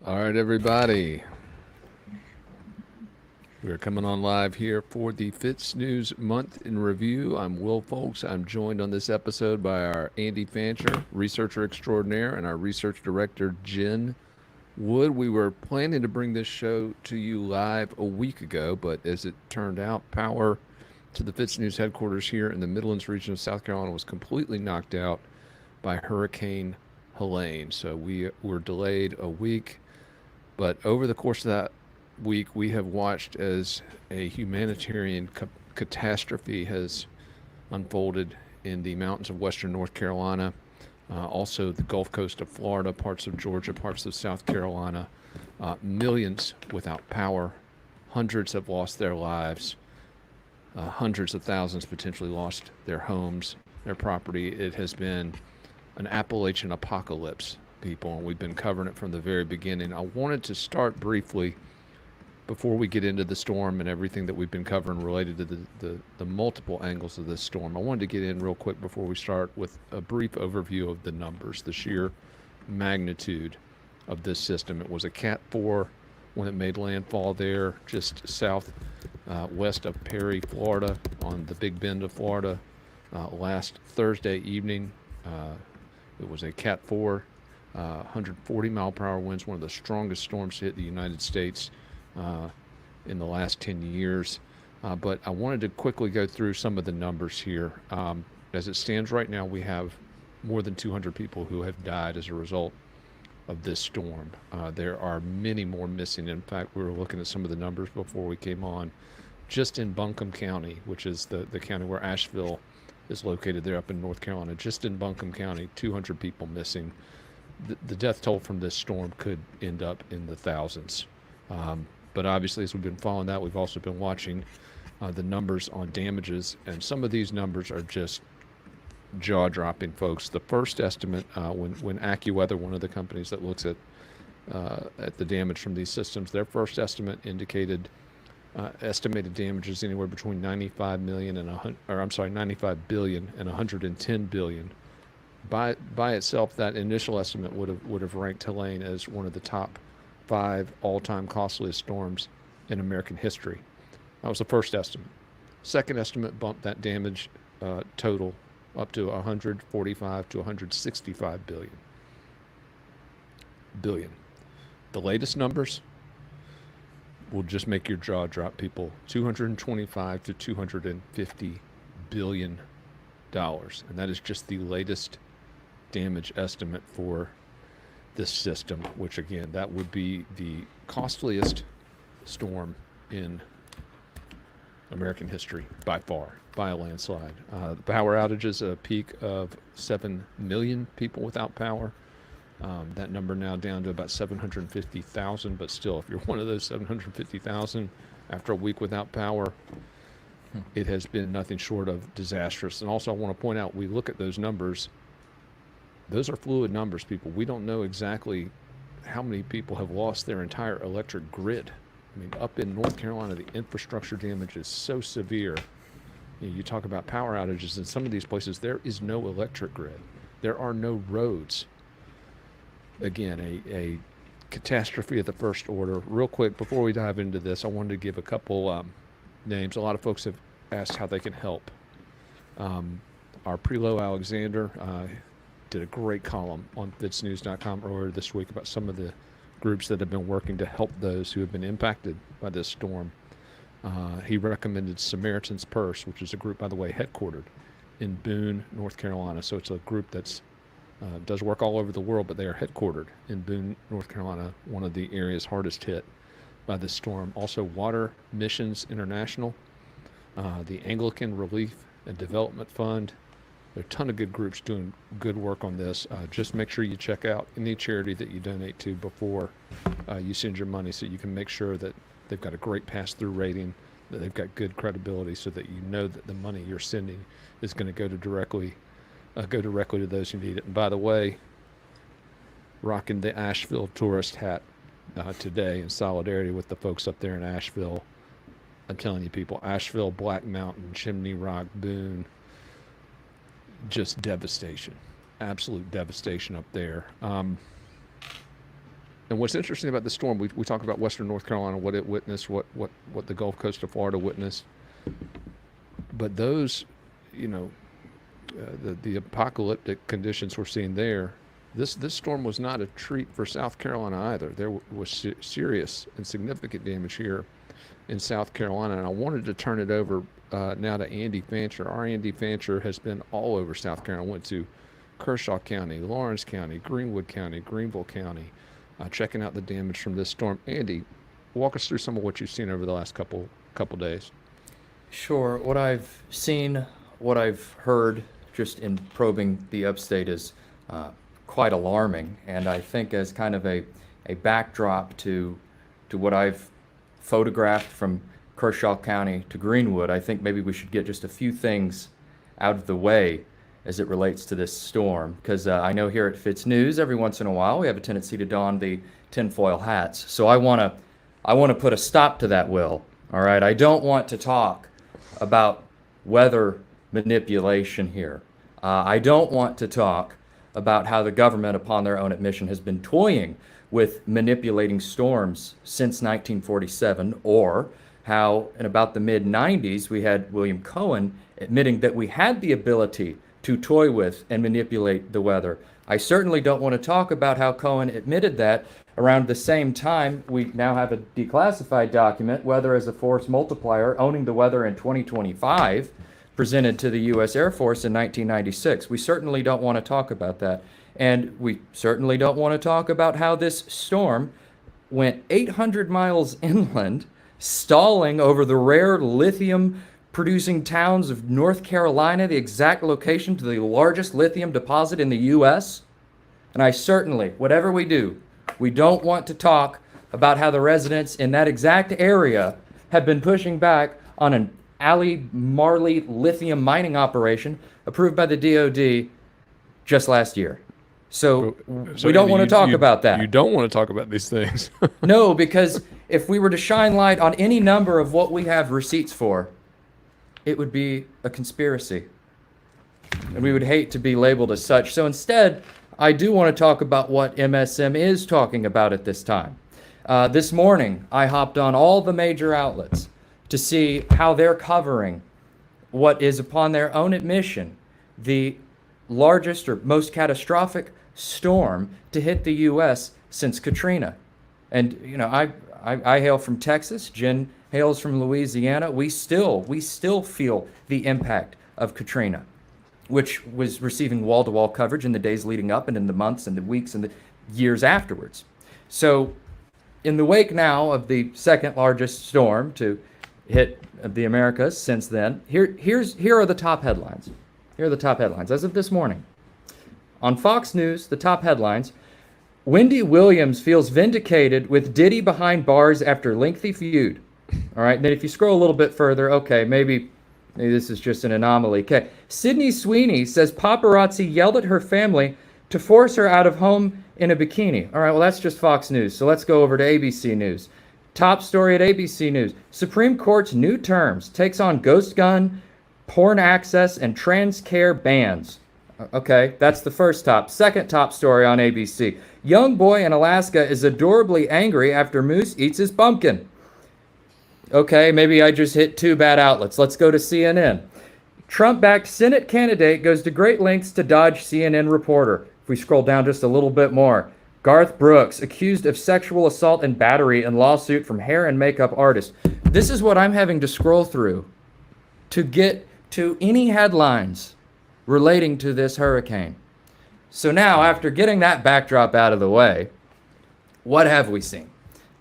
All right, everybody. We're coming on live here for the FITSNews Month in Review. I'm Will Folks. I'm joined on this episode by our Andy Fancher, researcher extraordinaire, and our research director, Jen Wood. We were planning to bring this show to you live a week ago, but as it turned out, power to the FITSNews headquarters here in the Midlands region of South Carolina was completely knocked out by Hurricane Helene. So we were delayed a week. But over the course of that week, we have watched as a humanitarian catastrophe has unfolded in the mountains of western North Carolina, also the Gulf Coast of Florida, parts of Georgia, parts of South Carolina. Millions without power, hundreds have lost their lives, hundreds of thousands potentially lost their homes, their property. It has been an Appalachian apocalypse, people, and we've been covering it from the very beginning. I wanted to start briefly before we get into the storm and everything that we've been covering related to the multiple angles of this storm. I wanted to get in real quick before we start with a brief overview of the numbers, the sheer magnitude of this system. It was a Cat 4 when it made landfall there just south west of Perry, Florida, on the Big Bend of Florida last Thursday evening. It was a Cat 4, 140 mile per hour winds, one of the strongest storms to hit the United States in the last 10 years. But I wanted to quickly go through some of the numbers here. As it stands right now, we have more than 200 people who have died as a result of this storm. There are many more missing. In fact, we were looking at some of the numbers before we came on. Just in Buncombe County, which is the county where Asheville is located there up in North Carolina, just in Buncombe County, 200 people missing. The death toll from this storm could end up in the thousands. But obviously, as we've been following that, we've also been watching the numbers on damages, and some of these numbers are just jaw-dropping, folks. The first estimate, when AccuWeather, one of the companies that looks at the damage from these systems, their first estimate indicated estimated damages anywhere between 95 million and 95 billion and 110 billion. By itself, that initial estimate would have ranked Helene as one of the top 5 all-time costliest storms in American history. That was the first estimate. Second estimate bumped that damage total up to 145 to 165 billion. The latest numbers will just make your jaw drop, people. 225 to 250 billion dollars, and that is just the latest damage estimate for this system, which again, that would be the costliest storm in American history by far, by a landslide. The power outages, a peak of 7 million people without power. That number now down to about 750,000, but still, if you're one of those 750,000 after a week without power, it has been nothing short of disastrous. And also, I want to point out, we look at those numbers. Those are fluid numbers, people. We don't know exactly how many people have lost their entire electric grid. I mean, up in North Carolina, the infrastructure damage is so severe. You talk about power outages in some of these places, there is no electric grid. There are no roads. Again, a catastrophe of the first order. Real quick, before we dive into this, I wanted to give a couple names. A lot of folks have asked how they can help. Our Prelo Alexander did a great column on FITSNews.com earlier this week about some of the groups that have been working to help those who have been impacted by this storm. He recommended Samaritan's Purse, which is a group, by the way, headquartered in Boone, North Carolina. So it's a group that's does work all over the world, but they are headquartered in Boone, North Carolina, one of the areas hardest hit by this storm. Also, Water Missions International, the Anglican Relief and Development Fund. There are a ton of good groups doing good work on this. Just make sure you check out any charity that you donate to before you send your money, so you can make sure that they've got a great pass-through rating, that they've got good credibility, so that you know that the money you're sending is going to go directly to those who need it. And by the way, rocking the Asheville tourist hat today in solidarity with the folks up there in Asheville. I'm telling you, people, Asheville, Black Mountain, Chimney Rock, Boone, just devastation, absolute devastation up there. And what's interesting about the storm, we talk about Western North Carolina, what it witnessed, what the Gulf Coast of Florida witnessed, but those, you know, the apocalyptic conditions we're seeing there, this storm was not a treat for South Carolina either. There was serious and significant damage here in South Carolina, and I wanted to turn it over now to Andy Fancher. Our Andy Fancher has been all over South Carolina. Went to Kershaw County, Lawrence County, Greenwood County, Greenville County, checking out the damage from this storm. Andy, walk us through some of what you've seen over the last couple days. Sure. What I've seen, what I've heard just in probing the upstate is quite alarming. And I think as kind of a backdrop to what I've photographed from Kershaw County to Greenwood, I think maybe we should get just a few things out of the way as it relates to this storm. Because I know here at FITSNews, every once in a while, we have a tendency to don the tinfoil hats. So I want to put a stop to that, Will. All right. I don't want to talk about weather manipulation here. I don't want to talk about how the government, upon their own admission, has been toying with manipulating storms since 1947, or how in about the mid-90s we had William Cohen admitting that we had the ability to toy with and manipulate the weather. I certainly don't want to talk about how Cohen admitted that around the same time we now have a declassified document, Weather as a Force Multiplier, owning the weather in 2025, presented to the U.S. Air Force in 1996. We certainly don't want to talk about that. And we certainly don't want to talk about how this storm went 800 miles inland, stalling over the rare lithium producing towns of North Carolina, the exact location to the largest lithium deposit in the U.S. And I certainly, whatever we do, we don't want to talk about how the residents in that exact area have been pushing back on an Ali Marley lithium mining operation approved by the DOD just last year. So we don't want to talk about that. You don't want to talk about these things. No, because if we were to shine light on any number of what we have receipts for, it would be a conspiracy. And we would hate to be labeled as such. So instead, I do want to talk about what MSM is talking about at this time. This morning, I hopped on all the major outlets to see how they're covering what is, upon their own admission, the largest or most catastrophic storm to hit the U.S. since Katrina. And, you know, I hail from Texas. Jen hails from Louisiana. We still feel the impact of Katrina, which was receiving wall-to-wall coverage in the days leading up and in the months and the weeks and the years afterwards. So in the wake now of the second largest storm to hit the Americas since then, here are the top headlines. Here are the top headlines as of this morning. On Fox News, the top headlines: Wendy Williams feels vindicated with Diddy behind bars after lengthy feud. All right, and then if you scroll a little bit further, okay, maybe this is just an anomaly. Okay, Sydney Sweeney says paparazzi yelled at her family to force her out of home in a bikini. All right, well, that's just Fox News. So let's go over to ABC News. Top story at ABC News: Supreme Court's new terms takes on ghost gun, porn access, and trans care bans. Okay, that's the first top. Second top story on ABC: young boy in Alaska is adorably angry after moose eats his pumpkin. Okay, maybe I just hit two bad outlets. Let's go to CNN. Trump-backed Senate candidate goes to great lengths to dodge CNN reporter. If we scroll down just a little bit more: Garth Brooks accused of sexual assault and battery in lawsuit from hair and makeup artist. This is what I'm having to scroll through to get to any headlines relating to this hurricane. So now, after getting that backdrop out of the way, what have we seen?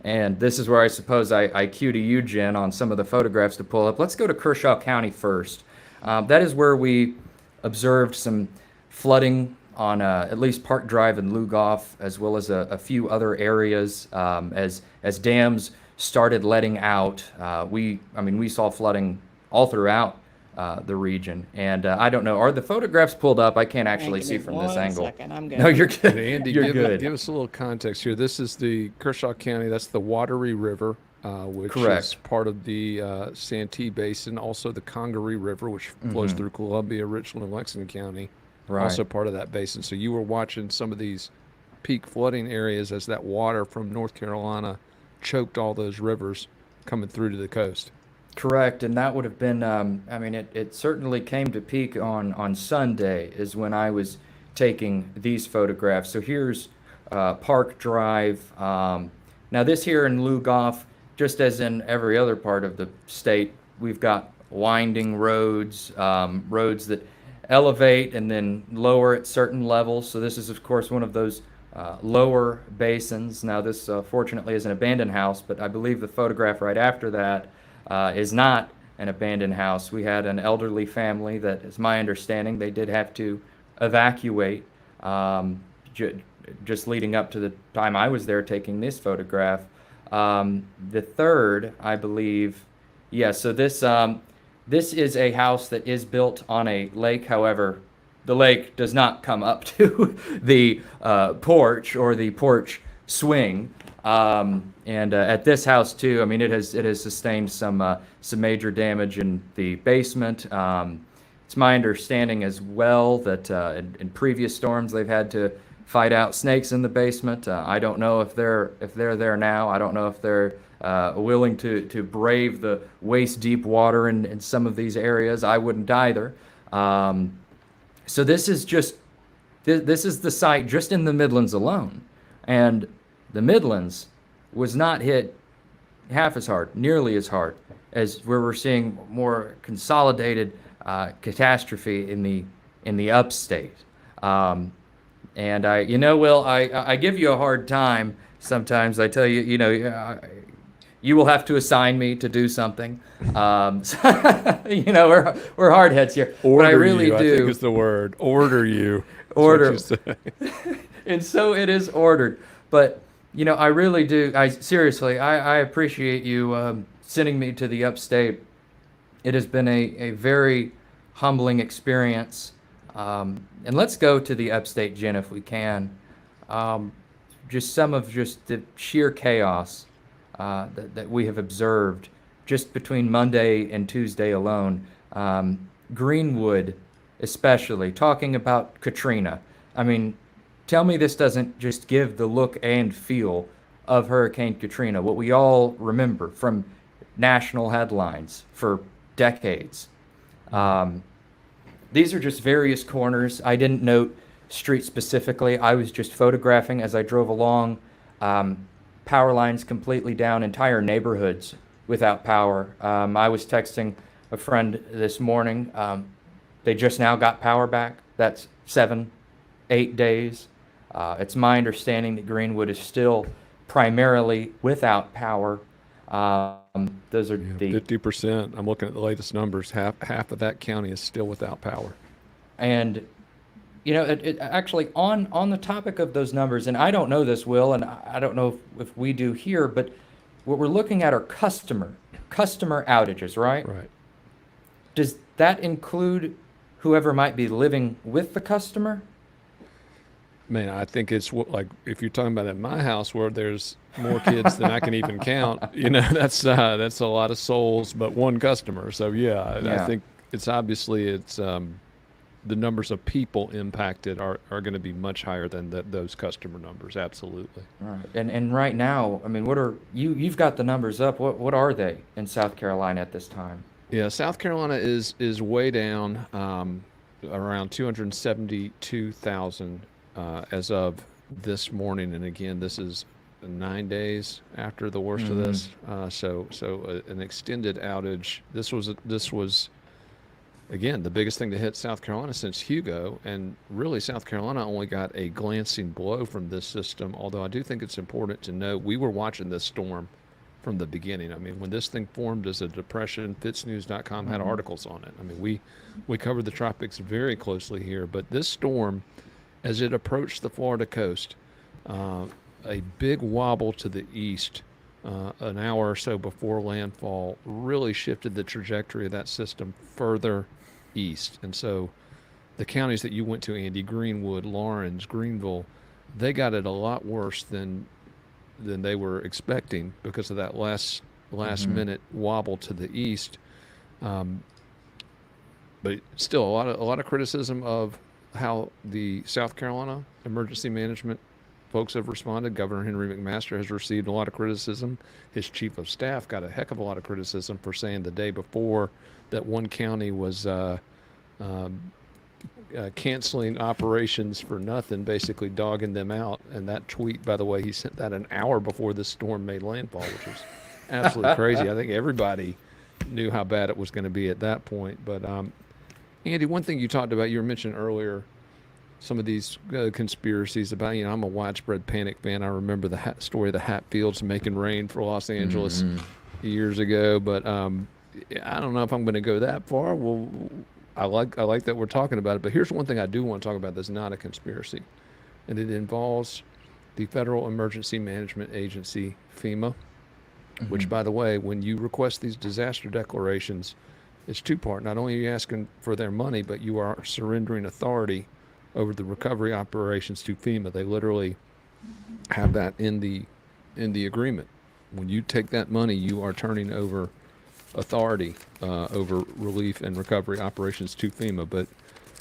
And this is where I suppose I cue to you, Jen, on some of the photographs to pull up. Let's go to Kershaw County first. That is where we observed some flooding on at least Park Drive and Lugoff, as well as a few other areas as dams started letting out. We saw flooding all throughout the region. And I don't know, are the photographs pulled up? I can't actually see from this angle. Second. I'm good. No, you're good. Andy, You're good. give us a little context here. This is the Kershaw County. That's the Wateree River, which Correct. is part of the Santee Basin. Also the Congaree River, which flows through Columbia, Richland, and Lexington County. Right. Also part of that basin. So you were watching some of these peak flooding areas as that water from North Carolina choked all those rivers coming through to the coast. Correct, and that would have been, I mean, it certainly came to peak on Sunday, is when I was taking these photographs. So here's Park Drive. Now, this here in Lugoff, just as in every other part of the state, we've got winding roads, roads that elevate and then lower at certain levels. So this is, of course, one of those lower basins. Now, this fortunately is an abandoned house, but I believe the photograph right after that is not an abandoned house. We had an elderly family that, is my understanding, they did have to evacuate just leading up to the time I was there taking this photograph. The third, I believe, yeah, so this is a house that is built on a lake. However, the lake does not come up to the porch or the porch swing. And at this house too, I mean, it has sustained some major damage in the basement. It's my understanding as well that in previous storms they've had to fight out snakes in the basement. I don't know if they're there now. I don't know if they're willing to brave the waist deep water in some of these areas. I wouldn't either. So this is the site just in the Midlands alone, and the Midlands was not hit half as hard, nearly as hard, as where we're seeing more consolidated catastrophe in the upstate. And Will, I give you a hard time sometimes. I tell you, you will have to assign me to do something. We're hardheads here. Order but I really you, do. I think is the word. Order you. Order. And so it is ordered. But, I really do. Seriously, I appreciate you sending me to the upstate. It has been a very humbling experience. And let's go to the upstate, Jen, if we can. Just some of the sheer chaos that we have observed just between Monday and Tuesday alone. Greenwood, especially, talking about Katrina. I mean, tell me this doesn't just give the look and feel of Hurricane Katrina, what we all remember from national headlines for decades. These are just various corners. I didn't note street specifically. I was just photographing as I drove along. Power lines completely down, entire neighborhoods without power. I was texting a friend this morning. They just now got power back. That's 7-8 days. It's my understanding that Greenwood is still primarily without power. Those are the 50%. I'm looking at the latest numbers. Half of that county is still without power. And it actually on the topic of those numbers, and I don't know this, Will, and I don't know if we do here, but what we're looking at are customer outages, right? Right. Does that include whoever might be living with the customer? Man, I think it's like if you're talking about at my house where there's more kids than I can even count, that's a lot of souls, but one customer. So yeah. I think it's obviously the numbers of people impacted are going to be much higher than those customer numbers. Absolutely. Right. And right now, I mean, what are you've got the numbers up. What are they in South Carolina at this time? Yeah, South Carolina is way down, around 272,000 as of this morning. And again, this is 9 days after the worst of this. So an extended outage. This was again the biggest thing to hit South Carolina since Hugo, and really South Carolina only got a glancing blow from this system. Although I do think it's important to know we were watching this storm from the beginning. I mean, when this thing formed as a depression, FITSNews.com had articles on it. I mean, we covered the tropics very closely here, but this storm, as it approached the Florida coast, a big wobble to the east an hour or so before landfall really shifted the trajectory of that system further east. And so the counties that you went to, Andy, Greenwood, Lawrence, Greenville, they got it a lot worse than they were expecting because of that last minute wobble to the east. But still a lot of criticism of how the South Carolina emergency management folks have responded. Governor Henry McMaster has received a lot of criticism. His chief of staff got a heck of a lot of criticism for saying the day before that one county was canceling operations for nothing, basically dogging them out. And that tweet, by the way, he sent that an hour before the storm made landfall, which was absolutely crazy. I think everybody knew how bad it was going to be at that point. But Andy, one thing you talked about, you were mentioning earlier, some of these conspiracies about, I'm a widespread panic fan. I remember the story of the Hatfields making rain for Los Angeles years ago, but I don't know if I'm going to go that far. Well, I like that we're talking about it, but here's one thing I do want to talk about that's not a conspiracy, and it involves the Federal Emergency Management Agency, FEMA, which, by the way, when you request these disaster declarations, it's two-part. Not only are you asking for their money, but you are surrendering authority over the recovery operations to FEMA. They literally have that in the agreement. When you take that money, you are turning over authority over relief and recovery operations to FEMA. But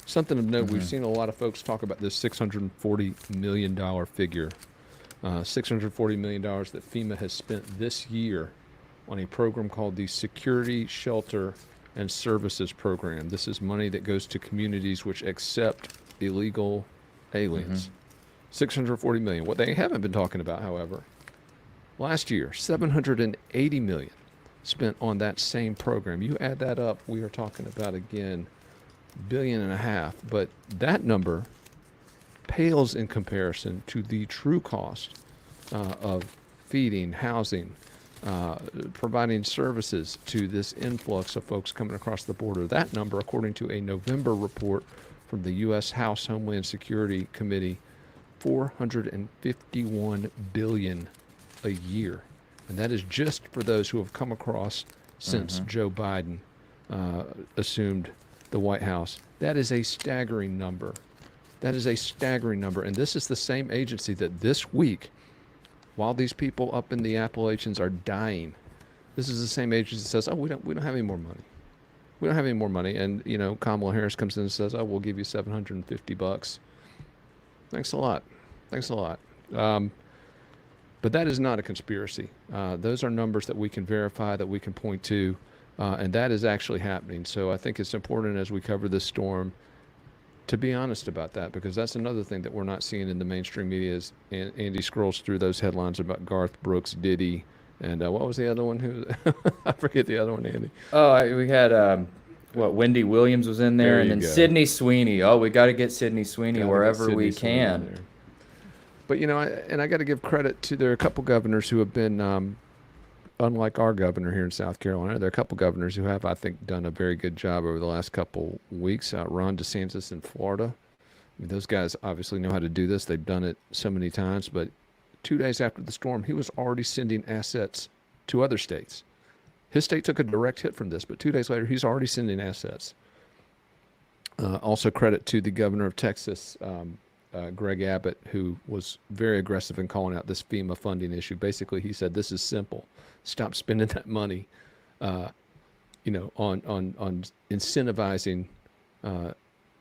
something of note, we've seen a lot of folks talk about this $640 million figure. $640 million that FEMA has spent this year on a program called the Security, Shelter, and Services Program. This is money that goes to communities which accept illegal aliens. $640 million. What they haven't been talking about, however, last year, $780 million spent on that same program. You add that up, we are talking about, again, $1.5 billion. But that number pales in comparison to the true cost of feeding, housing, providing services to this influx of folks coming across the border. That number, according to a November report from the U.S. House Homeland Security Committee, $451 billion a year. And that is just for those who have come across since Joe Biden assumed the White House. That is a staggering number. That is a staggering number. And this is the same agency that this week, while these people up in the Appalachians are dying, this is the same agency that says, oh, we don't have any more money. We don't have any more money. And, Kamala Harris comes in and says, oh, we'll give you $750. Thanks a lot. Thanks a lot. But that is not a conspiracy. Those are numbers that we can verify, that we can point to, and that is actually happening. So I think it's important as we cover this storm to be honest about that, because that's another thing that we're not seeing in the mainstream media. As Andy scrolls through those headlines about Garth Brooks, Diddy, and what was the other one? Who I forget the other one, Andy. Oh, we had Wendy Williams was in there, and then Sydney Sweeney. Oh, we got to get Sydney Sweeney wherever we can. But I got to give credit to, there are a couple governors who have been, unlike our governor here in South Carolina, there are a couple governors who have, I think, done a very good job over the last couple weeks. Ron DeSantis in Florida. I mean, those guys obviously know how to do this. They've done it so many times. But 2 days after the storm, he was already sending assets to other states. His state took a direct hit from this, but 2 days later, he's already sending assets. Also credit to the governor of Texas, Greg Abbott, who was very aggressive in calling out this FEMA funding issue. Basically, he said, this is simple. Stop spending that money, on incentivizing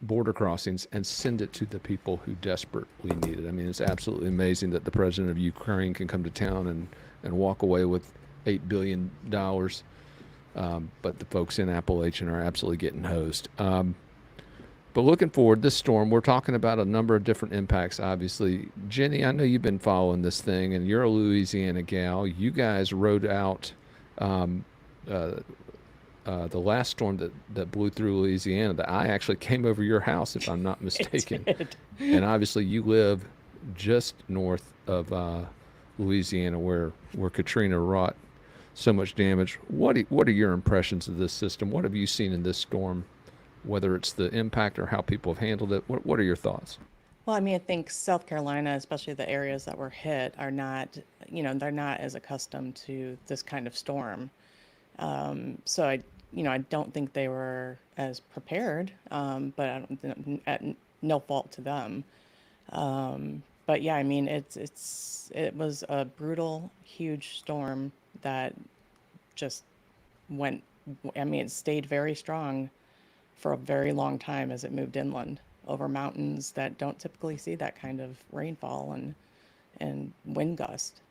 border crossings and send it to the people who desperately need it. I mean, it's absolutely amazing that the president of Ukraine can come to town and walk away with $8 billion, but the folks in Appalachian are absolutely getting hosed. But looking forward, this storm, we're talking about a number of different impacts, obviously. Jenny, I know you've been following this thing, and you're a Louisiana gal. You guys rode out the last storm that blew through Louisiana. The eye actually came over your house, if I'm not mistaken. It did. And obviously you live just north of Louisiana, where Katrina wrought so much damage. What are your impressions of this system? What have you seen in this storm, whether it's the impact or how people have handled it? What are your thoughts? Well, I mean, I think South Carolina, especially the areas that were hit, are not, they're not as accustomed to this kind of storm. So I don't think they were as prepared, but I don't, at no fault to them. But yeah, I mean, it was a brutal, huge storm that just it stayed very strong for a very long time as it moved inland over mountains that don't typically see that kind of rainfall. And and wind gust.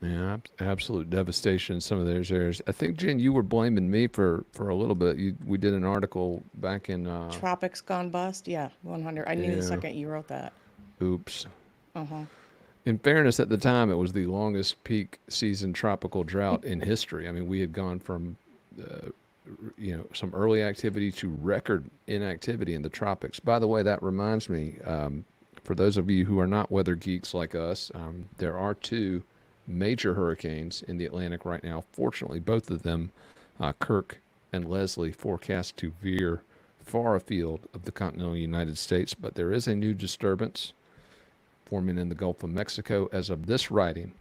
Yeah, absolute devastation in some of those areas. I think, Jen, you were blaming me for a little bit. We did an article back in, Tropics gone bust. Yeah, 100. I knew the yeah, second you wrote that. oops. Uh-huh. In fairness, at the time, it was the longest peak season tropical drought in history. I mean, we had gone from, some early activity to record inactivity in the tropics. By the way, that reminds me, for those of you who are not weather geeks like us, there are two major hurricanes in the Atlantic right now. Fortunately, both of them, Kirk and Leslie, forecast to veer far afield of the continental United States. But there is a new disturbance forming in the Gulf of Mexico as of this writing.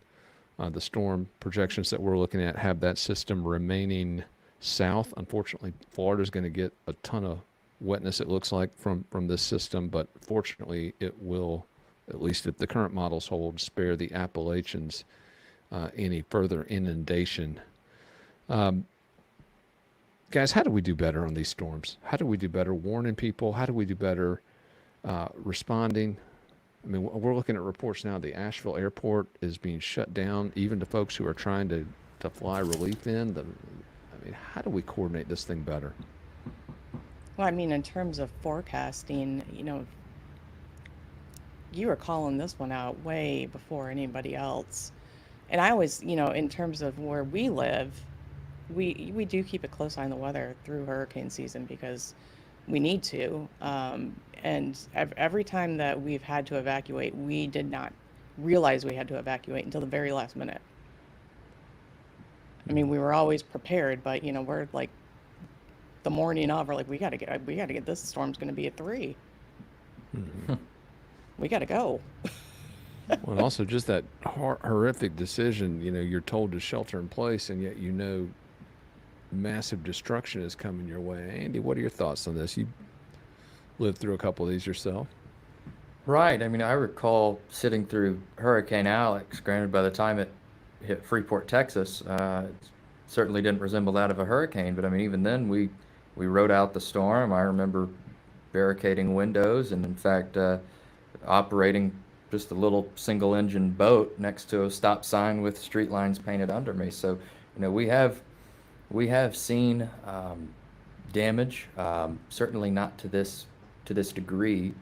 The storm projections that we're looking at have that system remaining south. Unfortunately, Florida's going to get a ton of wetness, it looks like, from this system, but fortunately it will, at least if the current models hold, spare the Appalachians any further inundation. Guys, how do we do better on these storms? How do we do better warning people? How do we do better responding? I mean, we're looking at reports now. The Asheville airport is being shut down, even to folks who are trying to fly relief in. I mean, how do we coordinate this thing better? Well, I mean, in terms of forecasting, you were calling this one out way before anybody else. And I always, in terms of where we live, we do keep a close eye on the weather through hurricane season because we need to. And every time that we've had to evacuate, we did not realize we had to evacuate until the very last minute. I mean, we were always prepared, but we're like the morning of, we're like, we gotta get this storm's gonna be at 3. We gotta go. Well, and also just that horrific decision, you're told to shelter in place, and yet massive destruction is coming your way. Andy, what are your thoughts on this? You lived through a couple of these yourself. Right. I mean, I recall sitting through Hurricane Alex. Granted, by the time it hit Freeport, Texas, it certainly didn't resemble that of a hurricane. But I mean, even then, we rode out the storm. I remember barricading windows and, in fact, operating just a little single-engine boat next to a stop sign with street lines painted under me. So, we have seen damage, certainly not to this degree.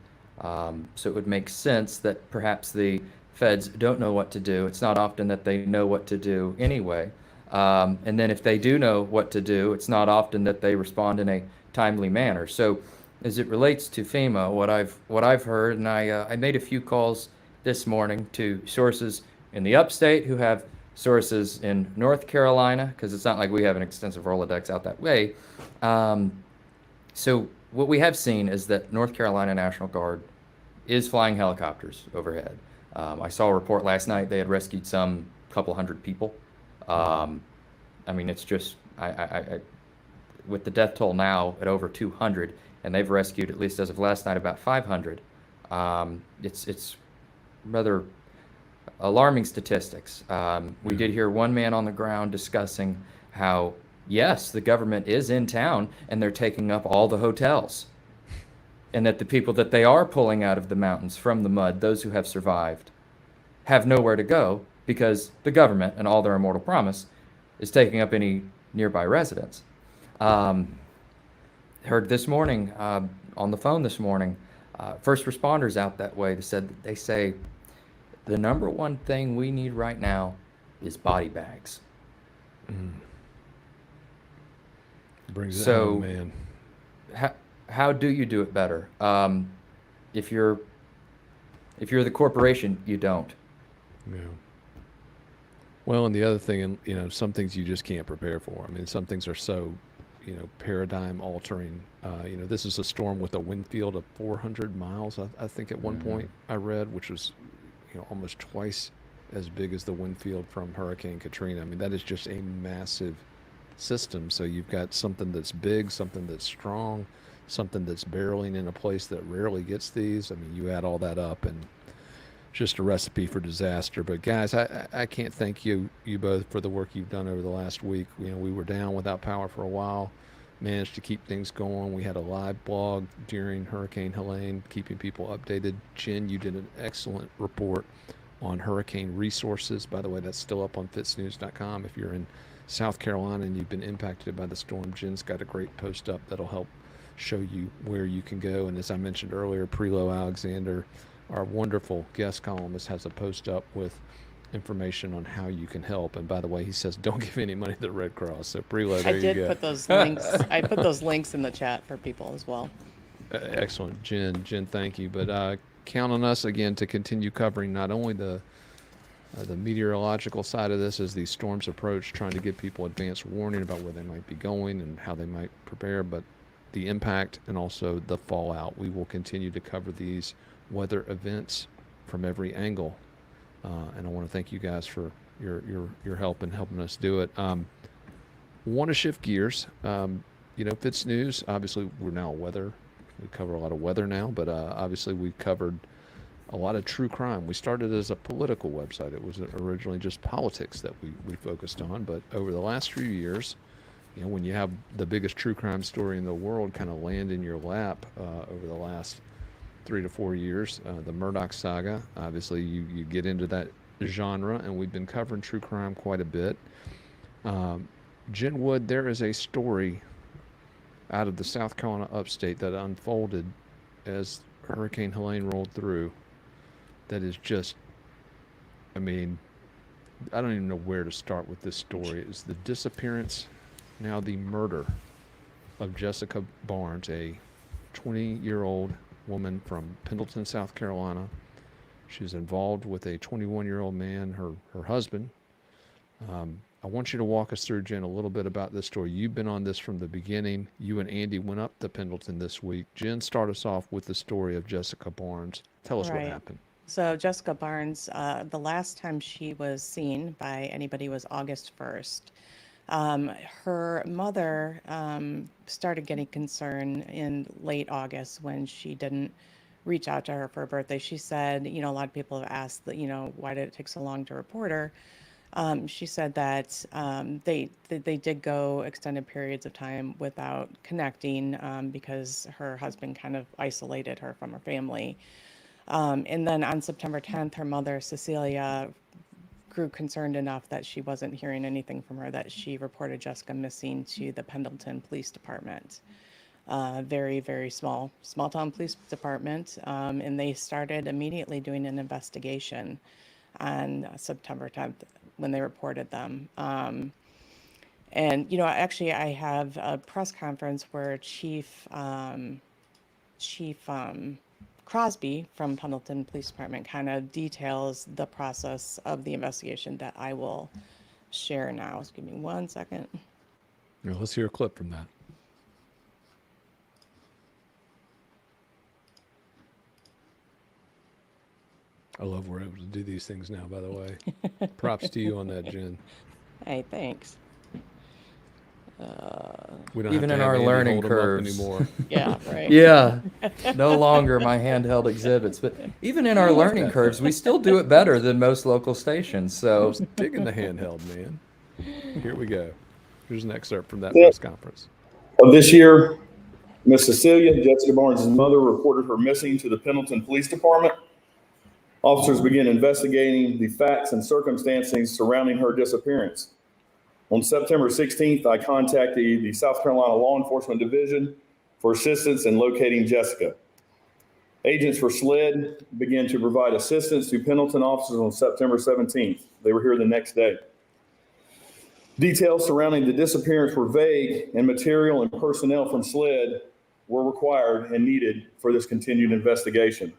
So it would make sense that perhaps the feds don't know what to do. It's not often that they know what to do anyway. And then if they do know what to do, it's not often that they respond in a timely manner. So as it relates to FEMA, what I've heard, and I made a few calls this morning to sources in the upstate who have sources in North Carolina, because it's not like we have an extensive Rolodex out that way. So what we have seen is that North Carolina National Guard is flying helicopters overhead. I saw a report last night they had rescued some couple hundred people. I mean, it's just I with the death toll now at over 200, and they've rescued, at least as of last night, about 500. It's rather alarming statistics. We did hear one man on the ground discussing how, yes, the government is in town and they're taking up all the hotels, and that the people that they are pulling out of the mountains from the mud, those who have survived, have nowhere to go because the government and all their immortal promise is taking up any nearby residents. Heard this morning on the phone this morning, first responders out that way, they say the number one thing we need right now is body bags. Brings it So, home, man. how do you do it better? If you're the corporation, you don't. Yeah. Well, and the other thing, and some things you just can't prepare for. I mean, some things are so, paradigm altering. This is a storm with a wind field of 400 miles. I think at one point I read, which was, almost twice as big as the wind field from Hurricane Katrina. I mean, that is just a massive system. So you've got something that's big, something that's strong, something that's barreling in a place that rarely gets these. I mean, you add all that up and just a recipe for disaster. But guys, I can't thank you both for the work you've done over the last week. We were down without power for a while, managed to keep things going. We had a live blog during Hurricane Helene, keeping people updated. Jen, you did an excellent report on hurricane resources. By the way, that's still up on FITSNews.com. If you're in South Carolina and you've been impacted by the storm, Jen's got a great post up that'll help show you where you can go. And as I mentioned earlier, Prelo Alexander, our wonderful guest columnist, has a post up with information on how you can help. And by the way, he says don't give any money to the Red Cross. So Prelo, there I you did go. put those links. I put those links in the chat for people as well. Excellent, Jen, thank you. But count on us again to continue covering not only the meteorological side of this as these storms approach, trying to give people advance warning about where they might be going and how they might prepare, but the impact and also the fallout. We will continue to cover these weather events from every angle, and I want to thank you guys for your help in helping us do it. Want to shift gears. FITSNews, obviously we're now we cover a lot of weather now, but obviously we covered a lot of true crime. We started as a political website. It was originally just politics that we focused on, but over the last few years, when you have the biggest true crime story in the world kind of land in your lap over the last 3 to 4 years, the Murdoch saga, obviously you get into that genre, and we've been covering true crime quite a bit. Jen Wood, there is a story out of the South Carolina upstate that unfolded as Hurricane Helene rolled through that is just, I don't even know where to start with this story. It's the disappearance, now the murder of Jessica Barnes, a 20-year-old woman from Pendleton, South Carolina. She's involved with a 21-year-old man, her husband. I want you to walk us through, Jen, a little bit about this story. You've been on this from the beginning. You and Andy went up to Pendleton this week. Jen, start us off with the story of Jessica Barnes. Tell us what happened. So Jessica Barnes, the last time she was seen by anybody was August 1st. Her mother started getting concerned in late August when she didn't reach out to her for her birthday. She said, a lot of people have asked that, why did it take so long to report her? She said that they did go extended periods of time without connecting because her husband kind of isolated her from her family. And then on September 10th, her mother, Cecilia, grew concerned enough that she wasn't hearing anything from her that she reported Jessica missing to the Pendleton Police Department. Very, very small town police department. And they started immediately doing an investigation on September 10th when they reported them. And, actually I have a press conference where Chief Crosby from Pendleton Police Department kind of details the process of the investigation that I will share now. Just give me 1 second. Now, let's hear a clip from that. I love we're able to do these things now, by the way. Props to you on that, Jen. Hey, thanks. We don't Even have in to have our Andy learning hold 'em up curves. anymore. Yeah, right. Yeah, no longer my handheld exhibits, but even in our learning curves, we still do it better than most local stations. So Who's digging the handheld, man? Here we go. Here's an excerpt from that press conference. Of this year, Miss Cecilia, Jessica Barnes' mother, reported her missing to the Pendleton Police Department. Officers began investigating the facts and circumstances surrounding her disappearance. On September 16th, I contacted the South Carolina Law Enforcement Division for assistance in locating Jessica. Agents for SLED began to provide assistance to Pendleton officers on September 17th. They were here the next day. Details surrounding the disappearance were vague, and material and personnel from SLED were required and needed for this continued investigation.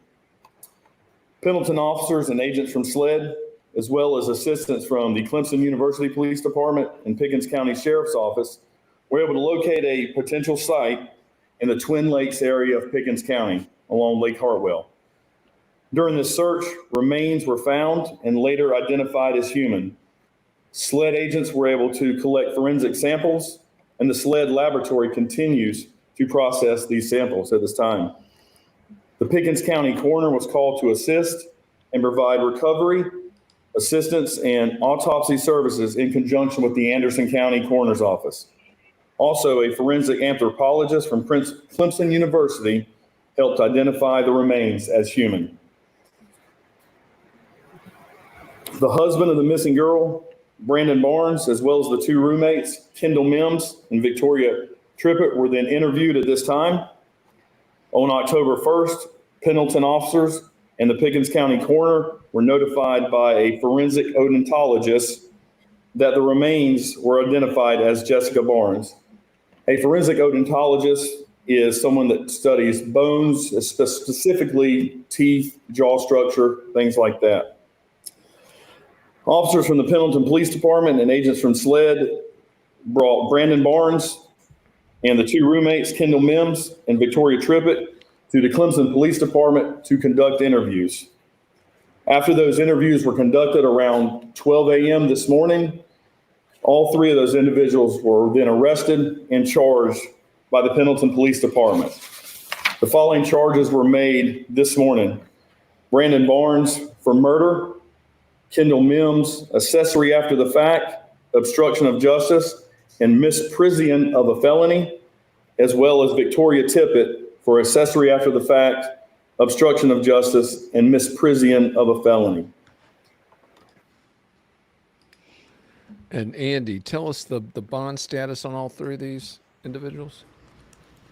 Pendleton officers and agents from SLED, as well as assistance from the Clemson University Police Department and Pickens County Sheriff's Office, were able to locate a potential site in the Twin Lakes area of Pickens County along Lake Hartwell. During this search, remains were found and later identified as human. SLED agents were able to collect forensic samples, and the SLED laboratory continues to process these samples at this time. The Pickens County coroner was called to assist and provide recovery, assistance, and autopsy services in conjunction with the Anderson County Coroner's Office. Also, a forensic anthropologist from Clemson University helped identify the remains as human. The husband of the missing girl, Brandon Barnes, as well as the two roommates, Kendall Mims and Victoria Trippett, were then interviewed at this time. On October 1st, Pendleton officers and the Pickens County coroner were notified by a forensic odontologist that the remains were identified as Jessica Barnes. A forensic odontologist is someone that studies bones, specifically teeth, jaw structure, things like that. Officers from the Pendleton Police Department and agents from SLED brought Brandon Barnes and the two roommates, Kendall Mims and Victoria Trippett, to the Clemson Police Department to conduct interviews. After those interviews were conducted around 12 a.m. this morning, all three of those individuals were then arrested and charged by the Pendleton Police Department. The following charges were made this morning. Brandon Barnes for murder, Kendall Mims, accessory after the fact, obstruction of justice, and misprision of a felony, as well as Victoria Tippett for accessory after the fact, obstruction of justice, and misprision of a felony. And Andy, tell us the bond status on all three of these individuals.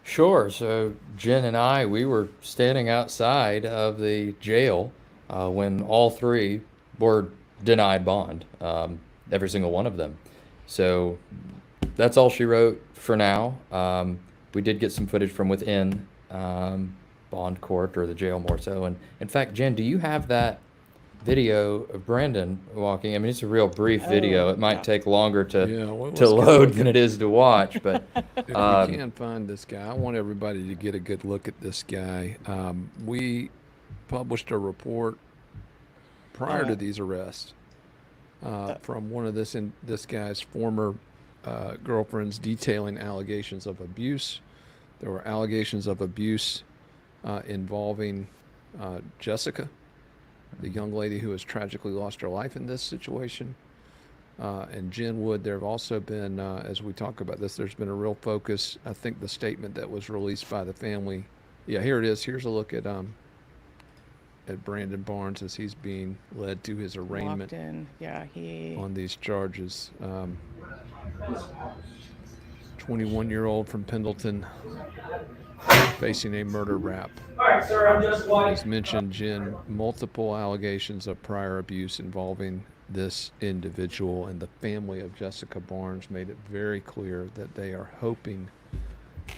Sure. So Jen and I, we were standing outside of the jail when all three were denied bond, every single one of them. So that's all she wrote for now. We did get some footage from within bond court, or the jail more so. And in fact, Jen, do you have that video of Brandon walking? I mean, it's a real brief video. It might take longer to load than it is to watch, but if you can find this guy, I want everybody to get a good look at this guy. We published a report prior to these arrests from one of this guy's former girlfriends, detailing allegations of abuse. There were allegations of abuse involving Jessica, the young lady who has tragically lost her life in this situation. And Jen Wood, there have also been, as we talk about this, there's been a real focus. I think the statement that was released by the family. Yeah, here it is. Here's a look at Brandon Barnes as he's being led to his arraignment. Walked in. Yeah, on these charges. 21-year-old from Pendleton, facing a murder rap. All right, sir, I'm just watching. As mentioned, Jen, multiple allegations of prior abuse involving this individual, and the family of Jessica Barnes made it very clear that they are hoping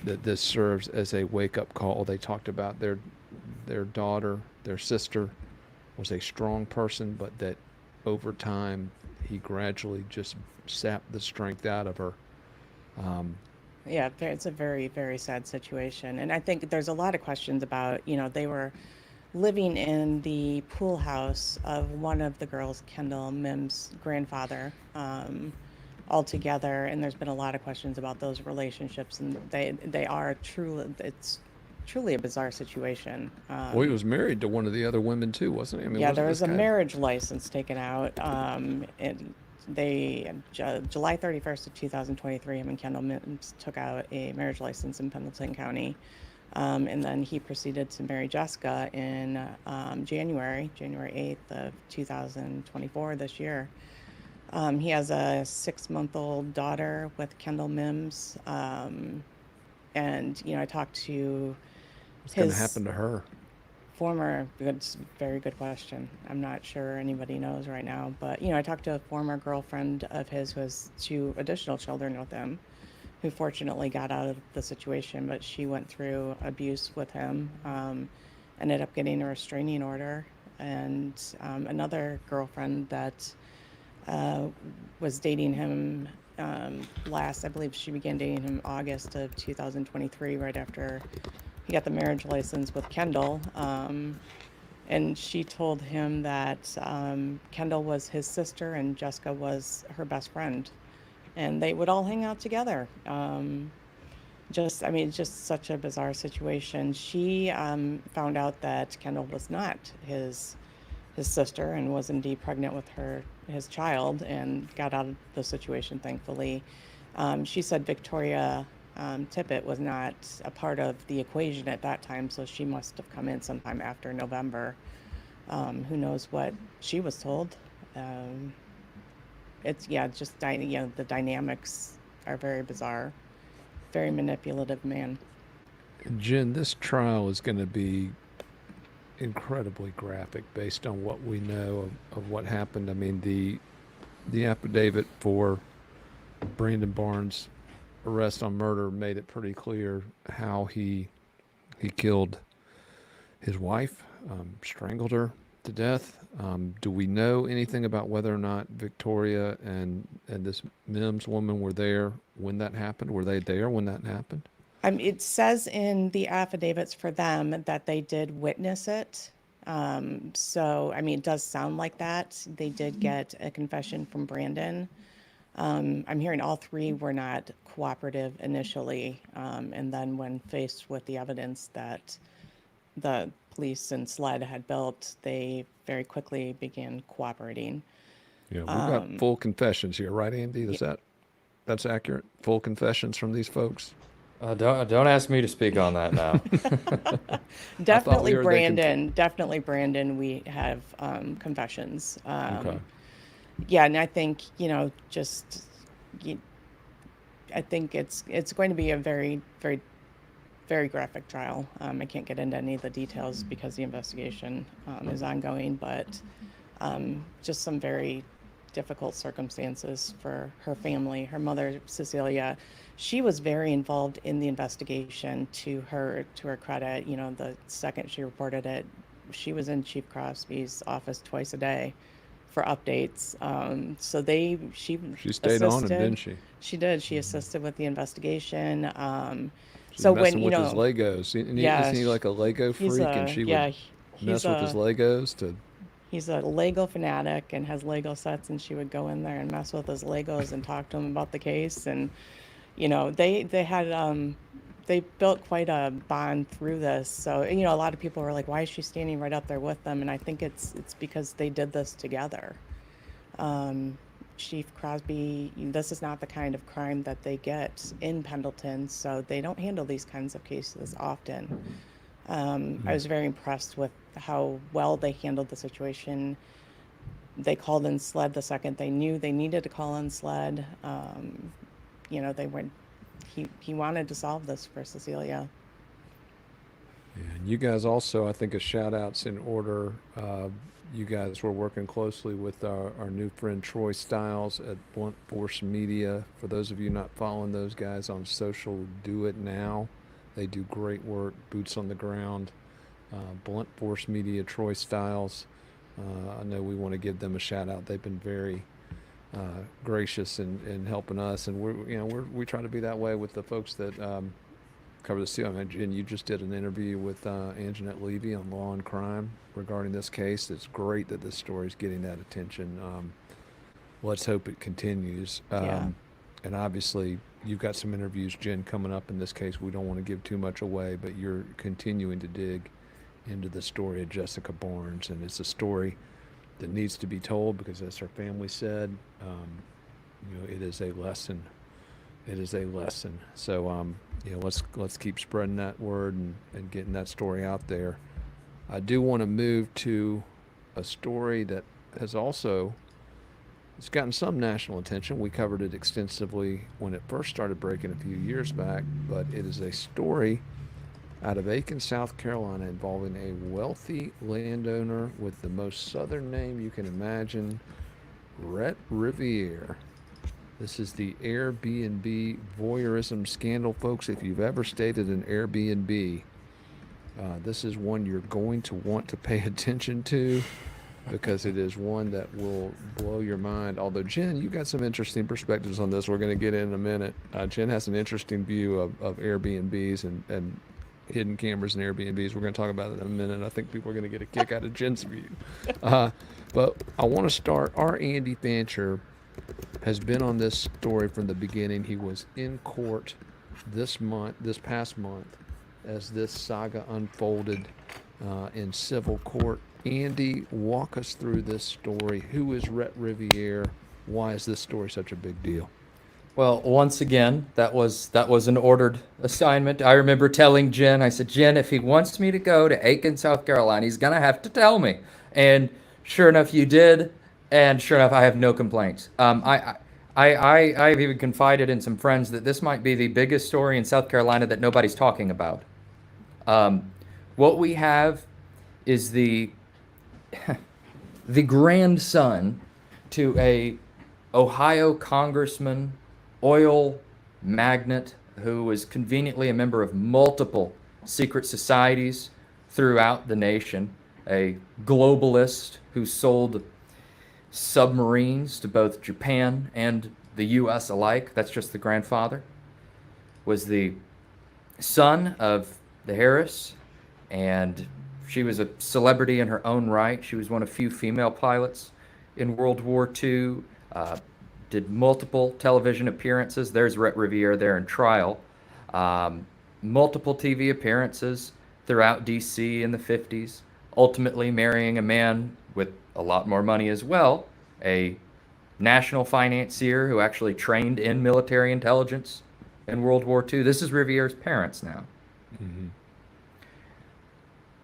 that this serves as a wake-up call. They talked about their daughter, their sister, was a strong person, but that over time he gradually just sapped the strength out of her. Yeah, it's a very, very sad situation. And I think there's a lot of questions about, they were living in the pool house of one of the girls, Kendall Mims' grandfather, all together. And there's been a lot of questions about those relationships. And they are it's truly a bizarre situation. Well, he was married to one of the other women too, wasn't he? I mean, yeah, there was a marriage license taken out. July 31st of 2023, him and Kendall Mims took out a marriage license in Pendleton County. And then he proceeded to marry Jessica in January 8th of 2024, this year. He has a 6-month-old daughter with Kendall Mims. And, I talked to what's going to happen to her? Very good question. I'm not sure anybody knows right now, but I talked to a former girlfriend of his who has 2 additional children with him, who fortunately got out of the situation, but she went through abuse with him, ended up getting a restraining order, and another girlfriend that was dating him I believe she began dating him August of 2023, right after he got the marriage license with Kendall. And she told him that Kendall was his sister and Jessica was her best friend. And they would all hang out together. Just such a bizarre situation. She found out that Kendall was not his sister and was indeed pregnant with his child, and got out of the situation, thankfully. She said Victoria Tippett was not a part of the equation at that time, so she must have come in sometime after November. Who knows what she was told. It's just the dynamics are very bizarre. Very manipulative man. Jen, this trial is going to be incredibly graphic based on what we know of what happened. I mean, the affidavit for Brandon Barnes' arrest on murder made it pretty clear how he killed his wife, strangled her to death. Do we know anything about whether or not Victoria and this Mims woman were there when that happened? Were they there when that happened? It says in the affidavits for them that they did witness it. So, it does sound like that. They did get a confession from Brandon. I'm hearing all three were not cooperative initially. And then when faced with the evidence that the police and SLED had built, they very quickly began cooperating. Yeah, we've got full confessions here, right, Andy? That's accurate? Full confessions from these folks? Don't ask me to speak on that now. Definitely heard Definitely Brandon. We have confessions. Okay. Yeah, and I think I think it's going to be a very, very, very graphic trial. I can't get into any of the details because the investigation is ongoing, but just some very difficult circumstances for her family. Her mother, Cecilia, she was very involved in the investigation. To her credit, the second she reported it, she was in Chief Crosby's office twice a day for updates. So she stayed on him, assisted. didn't she? She did. She assisted with the investigation. She's So messing when with his Legos. Isn't he like a Lego freak? And she would mess with his Legos to. He's a Lego fanatic and has Lego sets, and she would go in there and mess with his Legos and talk to him about the case. And they built quite a bond through this. So a lot of people were like, why is she standing right up there with them? And I think it's because they did this together. Chief Crosby, this is not the kind of crime that they get in Pendleton, so they don't handle these kinds of cases often. I was very impressed with how well they handled the situation. They called in SLED the second they knew they needed to call in SLED. They went. He wanted to solve this for Cecilia. And you guys also, I think, a shout out's in order. You guys were working closely with our new friend Troy Stiles at Blunt Force Media. For those of you not following those guys on social, do it now. They do great work, boots on the ground. Blunt Force Media, Troy Stiles. I know we want to give them a shout out. They've been very gracious in helping us, and we try to be that way with the folks that cover the seal. And you just did an interview with Anjanette Levy on Law and Crime regarding this case. It's great that this story is getting that attention. Let's hope it continues. And obviously, you've got some interviews, Jen, coming up in this case. We don't want to give too much away, but you're continuing to dig into the story of Jessica Barnes, and it's a story that needs to be told because, as her family said, it is a lesson. It is a lesson. So, let's keep spreading that word and getting that story out there. I do want to move to a story that it's gotten some national attention. We covered it extensively when it first started breaking a few years back, but it is a story out of Aiken, South Carolina, involving a wealthy landowner with the most southern name you can imagine, Rhett Riviere. This is the Airbnb voyeurism scandal, folks. If you've ever stayed at an Airbnb, this is one you're going to want to pay attention to because it is one that will blow your mind. Although, Jen, you've got some interesting perspectives on this. We're going to get in a minute. Jen has an interesting view of Airbnbs and hidden cameras in Airbnbs. We're going to talk about it in a minute. I think people are going to get a kick out of Jen's view. But I want to start. Our Andy Fancher has been on this story from the beginning. He was in court this past month, as this saga unfolded in civil court. Andy, walk us through this story. Who is Rhett Riviere? Why is this story such a big deal? Well, once again, that was an ordered assignment. I remember telling Jen, I said, Jen, if he wants me to go to Aiken, South Carolina, he's going to have to tell me. And sure enough, you did. And sure enough, I have no complaints. I've even confided in some friends that this might be the biggest story in South Carolina that nobody's talking about. What we have is the grandson to a Ohio congressman, oil magnate, who was conveniently a member of multiple secret societies throughout the nation, a globalist who sold submarines to both Japan and the U.S. alike. That's just the grandfather. Was the son of the Harris, and she was a celebrity in her own right. She was one of few female pilots in World War II. Did multiple television appearances. There's Rhett Riviere there in trial. Multiple TV appearances throughout D.C. in the 50s. Ultimately marrying a man with a lot more money as well, a national financier who actually trained in military intelligence in World War II. This is Riviere's parents now. Mm-hmm.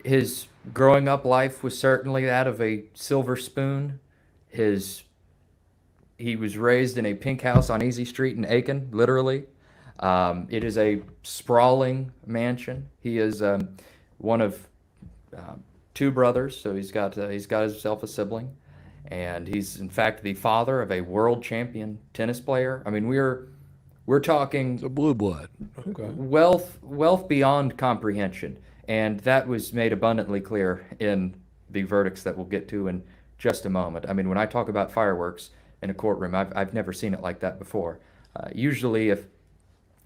His growing up life was certainly that of a silver spoon. He was raised in a pink house on Easy Street in Aiken, literally. It is a sprawling mansion. He is one of two brothers, so he's got himself a sibling, and he's in fact the father of a world champion tennis player. I mean, we're talking The blue blood. Okay. wealth beyond comprehension, and that was made abundantly clear in the verdicts that we'll get to in just a moment. I mean, when I talk about fireworks in a courtroom, I've never seen it like that before. Usually, if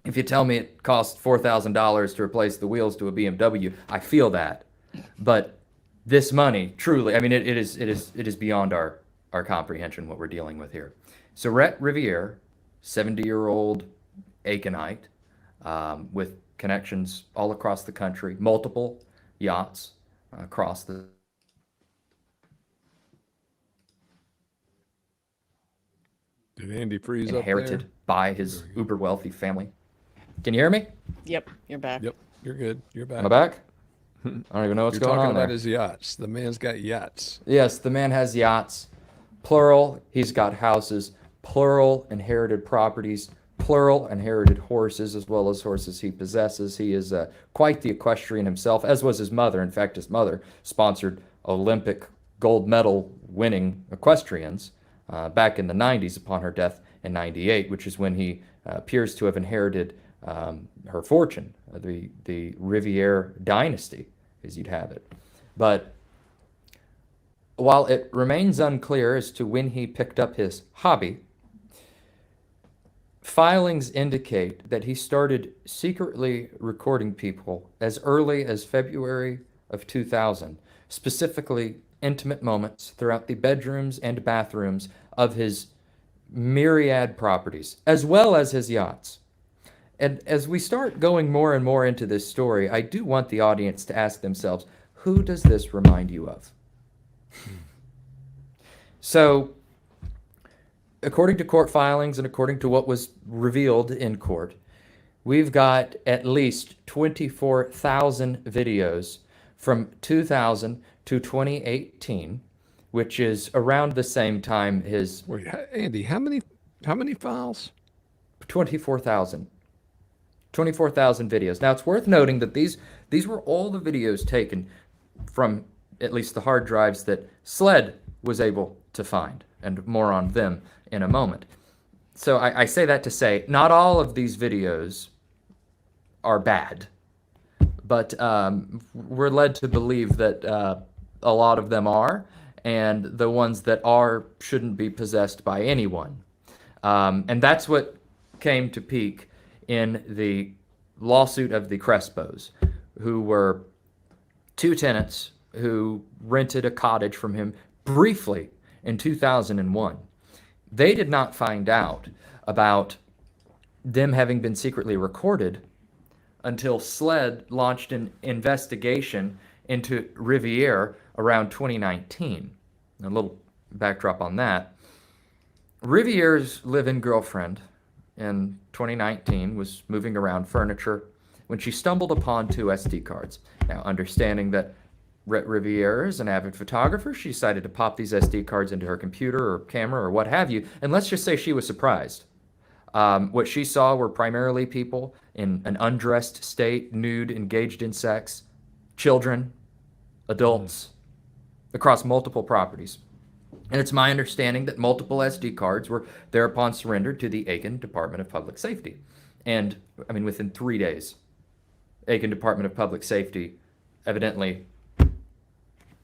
you tell me it costs $4,000 to replace the wheels to a BMW, I feel that, but this money, truly, I mean, it is beyond our comprehension what we're dealing with here. So Rhett Riviere, 70-year-old Aikenite, with connections all across the country, multiple yachts across the. Did Andy freeze up Inherited there? by his uber wealthy family. Can you hear me? Yep, you're back. Yep, you're good. You're back. Am I back? I don't even know what's You're going talking on about there. his yachts. The man's got yachts. Yes, the man has yachts, plural. He's got houses, plural inherited properties, plural inherited horses, as well as horses he possesses. He is quite the equestrian himself, as was his mother. In fact, his mother sponsored Olympic gold medal winning equestrians back in the 90s upon her death in 98, which is when he appears to have inherited her fortune, the Riviere dynasty, as you'd have it. But while it remains unclear as to when he picked up his hobby, filings indicate that he started secretly recording people as early as February of 2000, specifically intimate moments throughout the bedrooms and bathrooms of his myriad properties, as well as his yachts. And as we start going more and more into this story, I do want the audience to ask themselves, who does this remind you of? So, according to court filings and according to what was revealed in court, we've got at least 24,000 videos from 2000 to 2018, which is around the same time his Wait, Andy, how many files? 24,000 videos. Now, it's worth noting that these were all the videos taken from at least the hard drives that SLED was able to find, and more on them in a moment. So I say that to say not all of these videos are bad, but we're led to believe that a lot of them are, and the ones that are shouldn't be possessed by anyone. And that's what came to peak in the lawsuit of the Crespos, who were two tenants who rented a cottage from him briefly in 2001. They did not find out about them having been secretly recorded until SLED launched an investigation into Riviere around 2019. A little backdrop on that. Riviere's live-in girlfriend in 2019 was moving around furniture when she stumbled upon two SD cards. Now, understanding that Rhett Riviere is an avid photographer. She decided to pop these SD cards into her computer or camera or what have you. And let's just say she was surprised. What she saw were primarily people in an undressed state, nude, engaged in sex, children, adults, across multiple properties. And it's my understanding that multiple SD cards were thereupon surrendered to the Aiken Department of Public Safety. And, I mean, within 3 days, Aiken Department of Public Safety evidently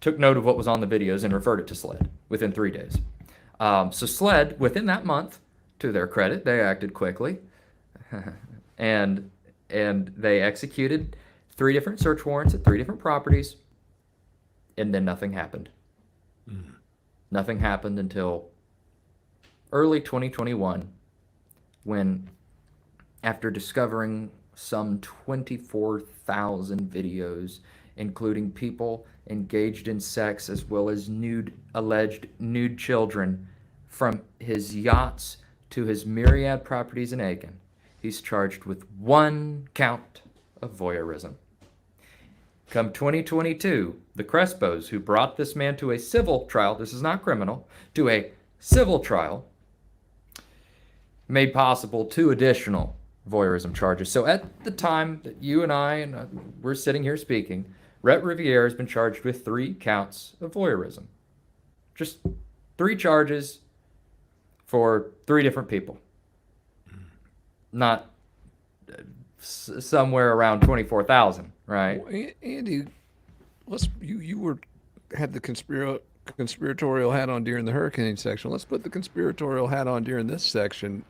took note of what was on the videos and referred it to SLED within 3 days. So SLED, within that month, to their credit, they acted quickly, and they executed 3 different search warrants at 3 different properties, and then nothing happened. Nothing happened until early 2021, when, after discovering some 24,000 videos, including people engaged in sex as well as alleged nude children, from his yachts to his myriad properties in Aiken, he's charged with 1 count of voyeurism. Come 2022, the Crespos, who brought this man to a civil trial, this is not criminal, to a civil trial, made possible 2 additional voyeurism charges. So at the time that you and I, we're sitting here speaking, Rhett Riviere has been charged with 3 counts of voyeurism. Just 3 charges for 3 different people. Not somewhere around 24,000, right? Well, Andy, you had the conspiratorial hat on during the hurricane section. Let's put the conspiratorial hat on during this section.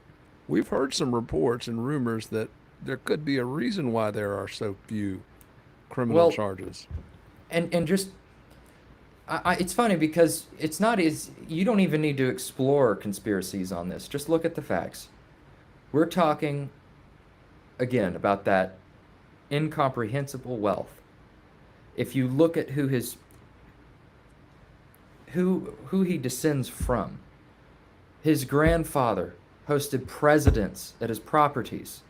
We've heard some reports and rumors that there could be a reason why there are so few criminal charges. And just, it's funny because it's not you don't even need to explore conspiracies on this. Just look at the facts. We're talking, again, about that incomprehensible wealth. If you look at who he descends from, his grandfather hosted presidents at his properties.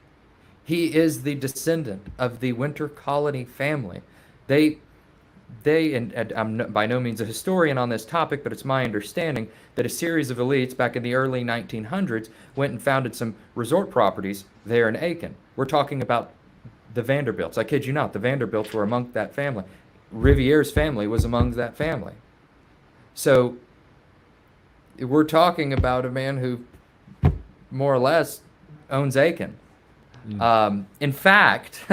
He is the descendant of the Winter Colony family. They and I'm by no means a historian on this topic, but it's my understanding that a series of elites back in the early 1900s went and founded some resort properties there in Aiken. We're talking about the Vanderbilts. I kid you not, the Vanderbilts were among that family. Riviere's family was among that family. So we're talking about a man who more or less owns Aiken. In fact,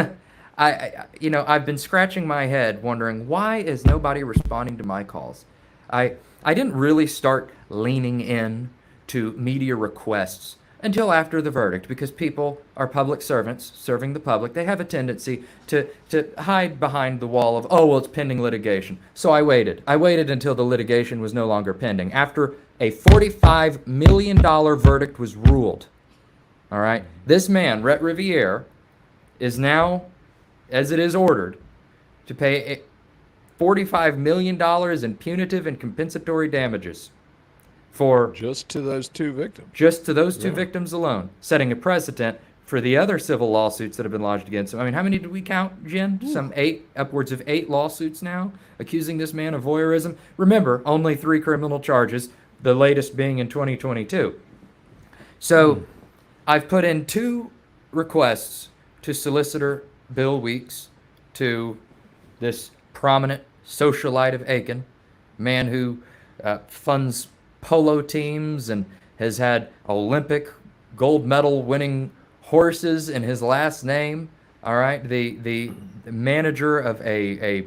I've been scratching my head wondering, why is nobody responding to my calls? I didn't really start leaning in to media requests until after the verdict, because people are public servants serving the public. They have a tendency to hide behind the wall of, oh, well, it's pending litigation. So I waited. I waited until the litigation was no longer pending. After a $45 million verdict was ruled, all right, this man, Rhett Riviere, is now, as it is ordered, to pay $45 million in punitive and compensatory damages for Just to those 2 victims. just to those 2 victims alone, setting a precedent for the other civil lawsuits that have been lodged against him. I mean, how many did we count, Jen? Some 8, upwards of 8 lawsuits now accusing this man of voyeurism. Remember, only 3 criminal charges, the latest being in 2022. So I've put in 2 requests to Solicitor Bill Weeks, to this prominent socialite of Aiken, man who funds polo teams and has had Olympic gold medal winning horses in his last name. All right, the manager of a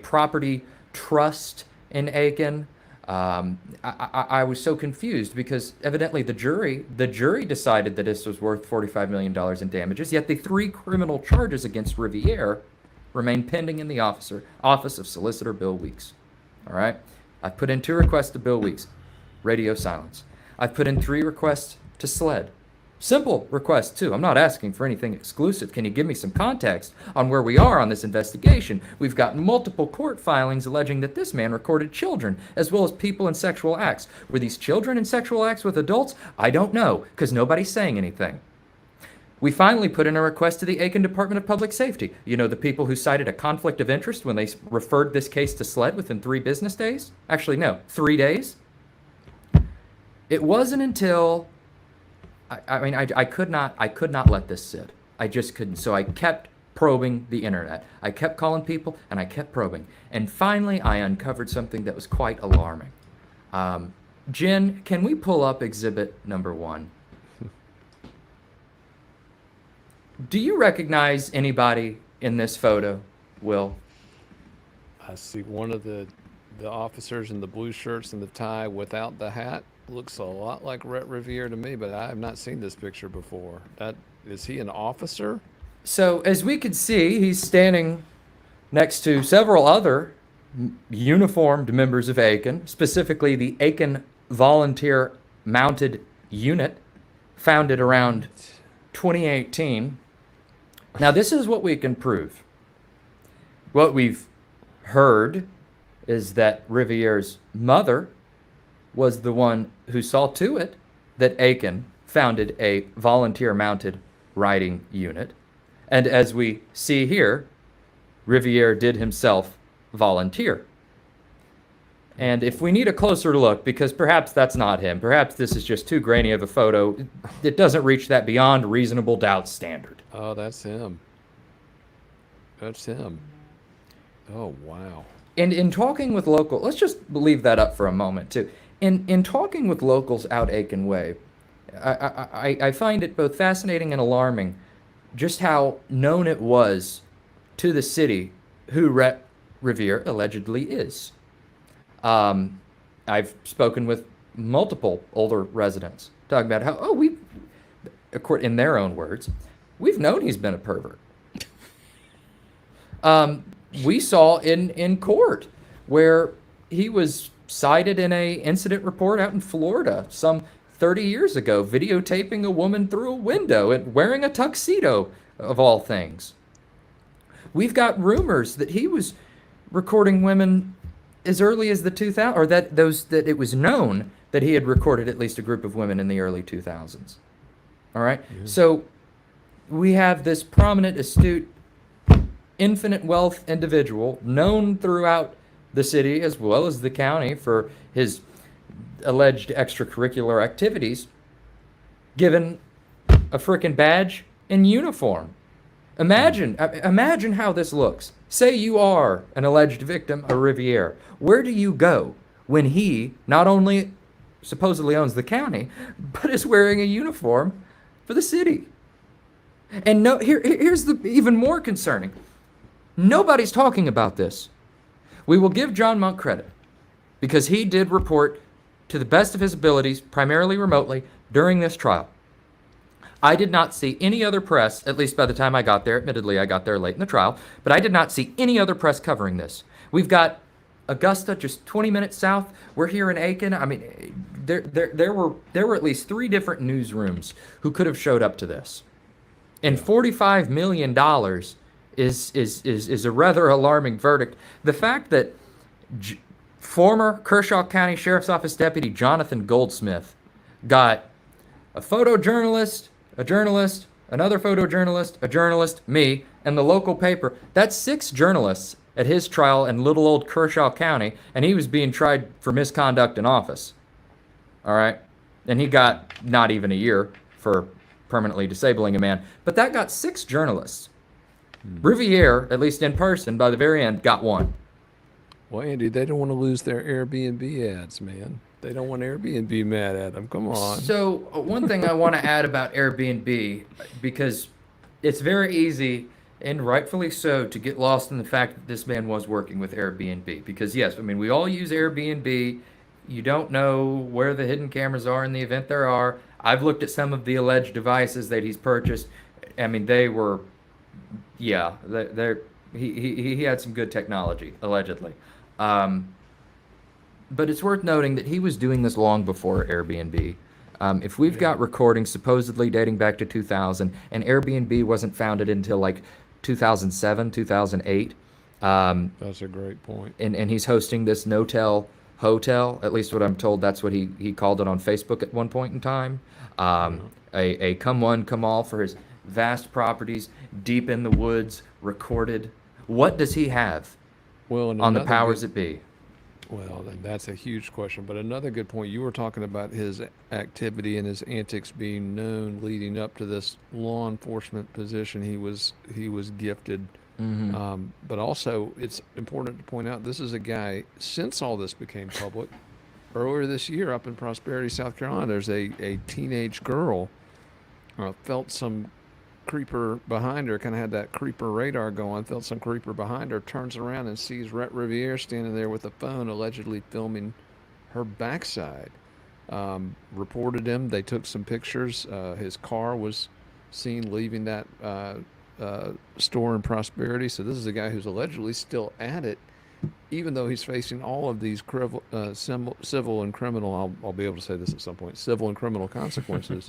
property trust in Aiken. I was so confused because evidently the jury decided that this was worth $45 million in damages, yet the 3 criminal charges against Riviere remain pending in the office of Solicitor Bill Weeks. All right, I've put in 2 requests to Bill Weeks, radio silence. I've put in 3 requests to SLED. Simple request, too. I'm not asking for anything exclusive. Can you give me some context on where we are on this investigation? We've got multiple court filings alleging that this man recorded children as well as people in sexual acts. Were these children in sexual acts with adults? I don't know, because nobody's saying anything. we finally put in a request to the Aiken Department of Public Safety. You know, the people who cited a conflict of interest when they referred this case to SLED within 3 business days? Actually, no, 3 days. It wasn't until, I could not let this sit. I just couldn't. So I kept probing the internet. I kept calling people and I kept probing. And finally, I uncovered something that was quite alarming. Jen, can we pull up exhibit number 1? Do you recognize anybody in this photo, Will? I see one of the officers in the blue shirts and the tie without the hat. Looks a lot like Rhett Riviere to me, but I have not seen this picture before. Is he an officer? So as we could see, he's standing next to several other uniformed members of Aiken, specifically the Aiken Volunteer Mounted Unit, founded around 2018. Now, this is what we can prove. What we've heard is that Riviere's mother was the one who saw to it that Aiken founded a volunteer mounted riding unit. And as we see here, Riviere did himself volunteer. And if we need a closer look, because perhaps that's not him, perhaps this is just too grainy of a photo, it doesn't reach that beyond reasonable doubt standard. Oh, that's him. That's him. Oh, wow. And in talking with local, let's just leave that up for a moment too. In talking with locals out Aiken Way, I find it both fascinating and alarming just how known it was to the city who Rhett Riviere allegedly is. I've spoken with multiple older residents talking about how, in their own words, we've known he's been a pervert. We saw in court where he was cited in a incident report out in Florida some 30 years ago, videotaping a woman through a window and wearing a tuxedo, of all things. We've got rumors that he was recording women as early as the 2000s, or that it was known that he had recorded at least a group of women in the early 2000s. All right? Yeah. So we have this prominent, astute, infinite wealth individual known throughout the city as well as the county for his alleged extracurricular activities, given a frickin' badge and uniform. Imagine how this looks. Say you are an alleged victim of Riviere. Where do you go when he not only supposedly owns the county, but is wearing a uniform for the city? And no, here's the even more concerning. Nobody's talking about this. We will give John Monk credit because he did report to the best of his abilities, primarily remotely, during this trial. I did not see any other press, at least by the time I got there. Admittedly, I got there late in the trial, but I did not see any other press covering this. We've got Augusta just 20 minutes south. We're here in Aiken. I mean, there were at least 3 different newsrooms who could have showed up to this. And $45 million is a rather alarming verdict. The fact that former Kershaw County Sheriff's Office Deputy Jonathan Goldsmith got a photojournalist, a journalist, another photojournalist, a journalist, me, and the local paper. That's 6 journalists at his trial in little old Kershaw County, and he was being tried for misconduct in office. All right? And he got not even a year for permanently disabling a man. But that got 6 journalists. Riviere, at least in person, by the very end, got 1. Well, Andy, they don't want to lose their Airbnb ads, man. They don't want Airbnb mad at them. Come on. So one thing I want to add about Airbnb, because it's very easy, and rightfully so, to get lost in the fact that this man was working with Airbnb. Because yes, I mean, we all use Airbnb. You don't know where the hidden cameras are in the event there are. I've looked at some of the alleged devices that he's purchased. I mean, they were, yeah, he had some good technology, allegedly. But it's worth noting that he was doing this long before Airbnb. If we've got recordings supposedly dating back to 2000, and Airbnb wasn't founded until like 2007, 2008. That's a great point. And he's hosting this no-tell hotel, at least what I'm told, that's what he called it on Facebook at one point in time. A come one, come all for his vast properties, deep in the woods, recorded. What does he have Well, and on the another powers good- that be? Well, and that's a huge question. But another good point, you were talking about his activity and his antics being known leading up to this law enforcement position he was gifted. But also, it's important to point out this is a guy, since all this became public, earlier this year up in Prosperity, South Carolina, there's a teenage girl felt some creeper behind her, kind of had that creeper radar going, felt some creeper behind her, turns around and sees Rhett Riviere standing there with a phone allegedly filming her backside. Reported him. They took some pictures. His car was seen leaving that store in Prosperity. So this is a guy who's allegedly still at it, even though he's facing all of these civil and criminal, I'll be able to say this at some point, civil and criminal consequences.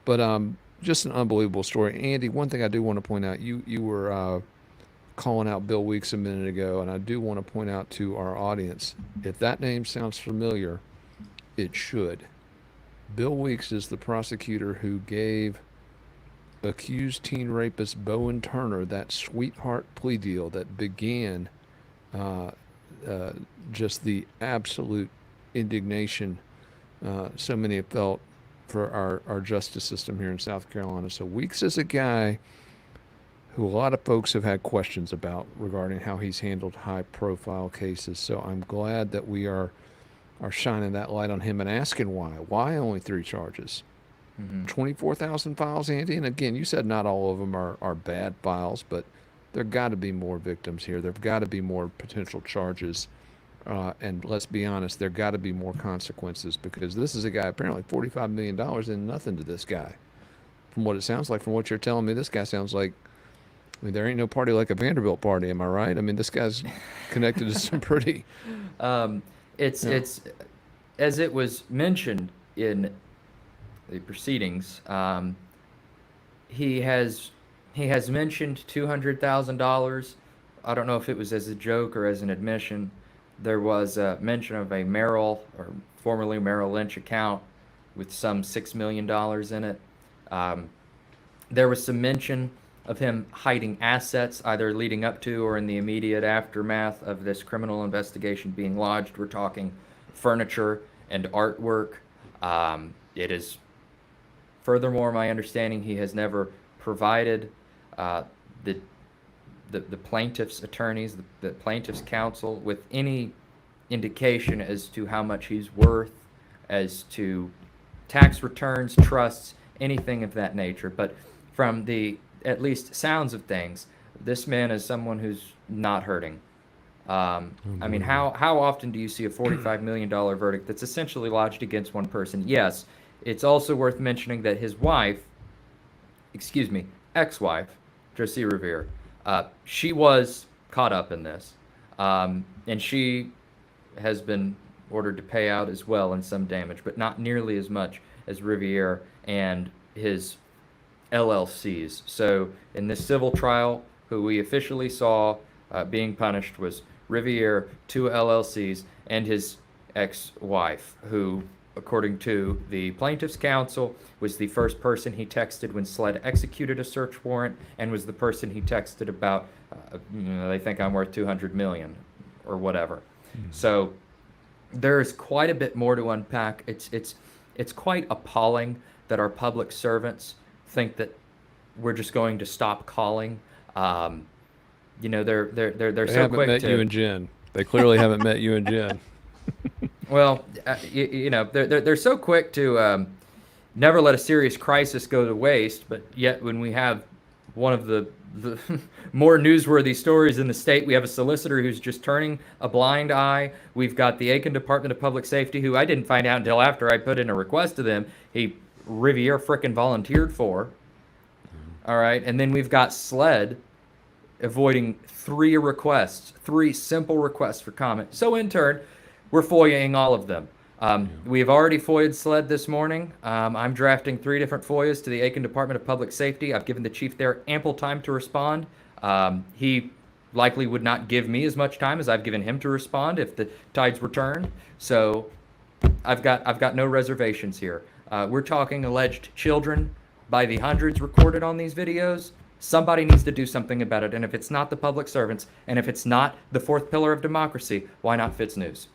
But just an unbelievable story. Andy, one thing I do want to point out, you were calling out Bill Weeks a minute ago, and I do want to point out to our audience, if that name sounds familiar, it should. Bill Weeks is the prosecutor who gave accused teen rapist Bowen Turner that sweetheart plea deal that began just the absolute indignation so many have felt for our justice system here in South Carolina. So Weeks is a guy who a lot of folks have had questions about regarding how he's handled high-profile cases. So I'm glad that we are shining that light on him and asking why. Why only 3 charges? 24,000 files, Andy? And again, you said not all of them are bad files, but there got to be more victims here. There've got to be more potential charges. And let's be honest, there got to be more consequences, because this is a guy, apparently $45 million and nothing to this guy. From what it sounds like, from what you're telling me, this guy sounds like, I mean, there ain't no party like a Vanderbilt party, am I right? I mean, this guy's connected to some pretty... It's as it was mentioned in the proceedings, he has mentioned $200,000. I don't know if it was as a joke or as an admission. There was a mention of a Merrill, or formerly Merrill Lynch account with some $6 million in it. There was some mention of him hiding assets, either leading up to or in the immediate aftermath of this criminal investigation being lodged. We're talking furniture and artwork. It is furthermore my understanding he has never provided the plaintiff's attorneys, the plaintiff's counsel, with any indication as to how much he's worth, as to tax returns, trusts, anything of that nature. But from the at least sounds of things, this man is someone who's not hurting. I mean, how often do you see a $45 million verdict that's essentially lodged against one person? Yes, it's also worth mentioning that his ex-wife, Josie Riviere, she was caught up in this, and she has been ordered to pay out as well in some damage, but not nearly as much as Riviere and his LLCs. So in this civil trial, who we officially saw being punished was Riviere, 2 LLCs, and his ex-wife, who, according to the plaintiff's counsel, was the first person he texted when SLED executed a search warrant, and was the person he texted about, they think I'm worth $200 million or whatever. So there's quite a bit more to unpack. It's quite appalling that our public servants think that we're just going to stop calling. You know, they're They so haven't quick met to... you and Jen. They clearly haven't met you and Jen. Well, you know, they're so quick to never let a serious crisis go to waste, but yet when we have one of the more newsworthy stories in the state, we have a solicitor who's just turning a blind eye. We've got the Aiken Department of Public Safety, who I didn't find out until after I put in a request to them. Riviere frickin' volunteered for. All right, and then we've got SLED avoiding 3 requests, 3 simple requests for comment. So in turn, we're FOIAing all of them. We have already FOIA'd SLED this morning. I'm drafting 3 different FOIAs to the Aiken Department of Public Safety. I've given the chief there ample time to respond. He likely would not give me as much time as I've given him to respond if the tides were turned. So I've got no reservations here. We're talking alleged children by the hundreds recorded on these videos, somebody needs to do something about it. And if it's not the public servants, and if it's not the fourth pillar of democracy, why not FITSNews?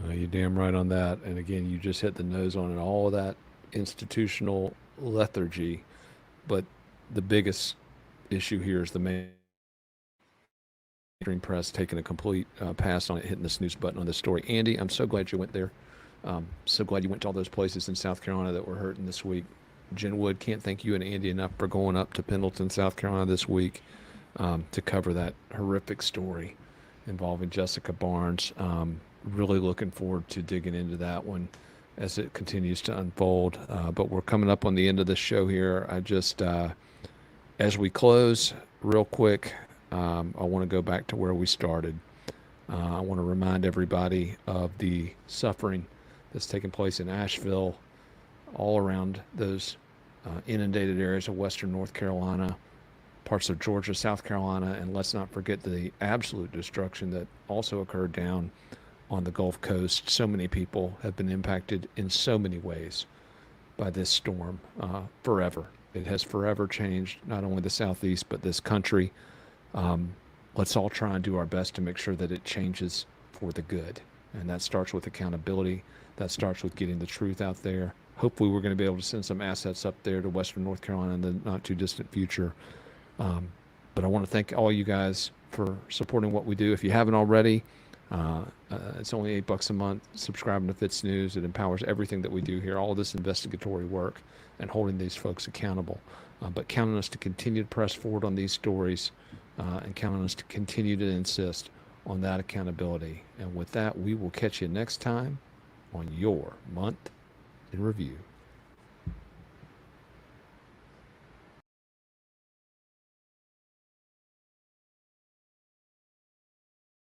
You're damn right on that. And again, you just hit the nose on it. All of that institutional lethargy. But the biggest issue here is the mainstream press taking a complete pass on it, hitting the snooze button on this story. Andy, I'm so glad you went there. So glad you went to all those places in South Carolina that were hurting this week. Jen Wood, can't thank you and Andy enough for going up to Pendleton, South Carolina this week to cover that horrific story involving Jessica Barnes. Really looking forward to digging into that one as it continues to unfold. But we're coming up on the end of the show here. I just, as we close real quick, I want to go back to where we started. I want to remind everybody of the suffering that's taking place in Asheville, all around those inundated areas of western North Carolina, parts of Georgia, South Carolina, and let's not forget the absolute destruction that also occurred down on the Gulf Coast. So many people have been impacted in so many ways by this storm forever. It has forever changed not only the Southeast, but this country. Let's all try and do our best to make sure that it changes for the good. And that starts with accountability. That starts with getting the truth out there. Hopefully we're going to be able to send some assets up there to western North Carolina in the not too distant future. But I want to thank all you guys for supporting what we do. If you haven't already, it's only $8 a month. Subscribing to FITSNews. It empowers everything that we do here, all of this investigatory work and holding these folks accountable. But count on us to continue to press forward on these stories and count on us to continue to insist on that accountability. And with that, we will catch you next time on your Month in Review.